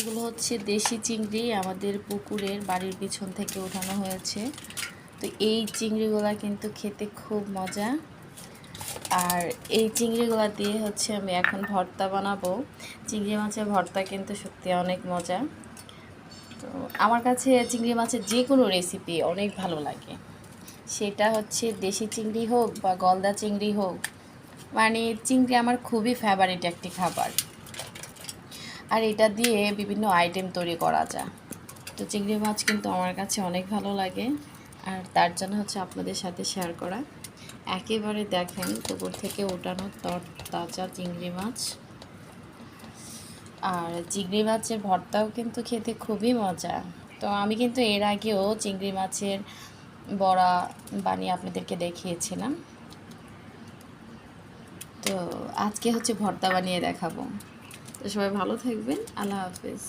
এগুলো হচ্ছে দেশি চিংড়ি, আমাদের পুকুরের বাড়ির পিছন থেকে ওঠানো হয়েছে। তো এই চিংড়িগুলা কিন্তু খেতে খুব মজা। আর এই চিংড়িগুলা দিয়ে হচ্ছে আমি এখন ভর্তা বানাবো। চিংড়ি মাছের ভর্তা কিন্তু সত্যি অনেক মজা। তো আমার কাছে চিংড়ি মাছের যে কোনো রেসিপি অনেক ভালো লাগে, সেটা হচ্ছে দেশি চিংড়ি হোক বা গলদা চিংড়ি হোক। মানে চিংড়ি আমার খুবই ফেভারিট একটি খাবার, আর এটা দিয়ে বিভিন্ন আইটেম তৈরি করা যায়। তো চিংড়ি মাছ কিন্তু আমার কাছে অনেক ভালো লাগে, আর তার জন্য হচ্ছে আপনাদের সাথে শেয়ার করা। একেবারে দেখেন পুকুর থেকে ওঠানো তাজা চিংড়ি মাছ। আর চিংড়ি মাছের ভর্তাও কিন্তু খেতে খুবই মজা। তো আমি কিন্তু এর আগেও চিংড়ি মাছের বড়া বানিয়ে আপনাদেরকে দেখিয়েছিলাম। তো আজকে হচ্ছে ভর্তা বানিয়ে দেখাবো। তো সবাই ভালো থাকবেন। আল্লাহ হাফেজ।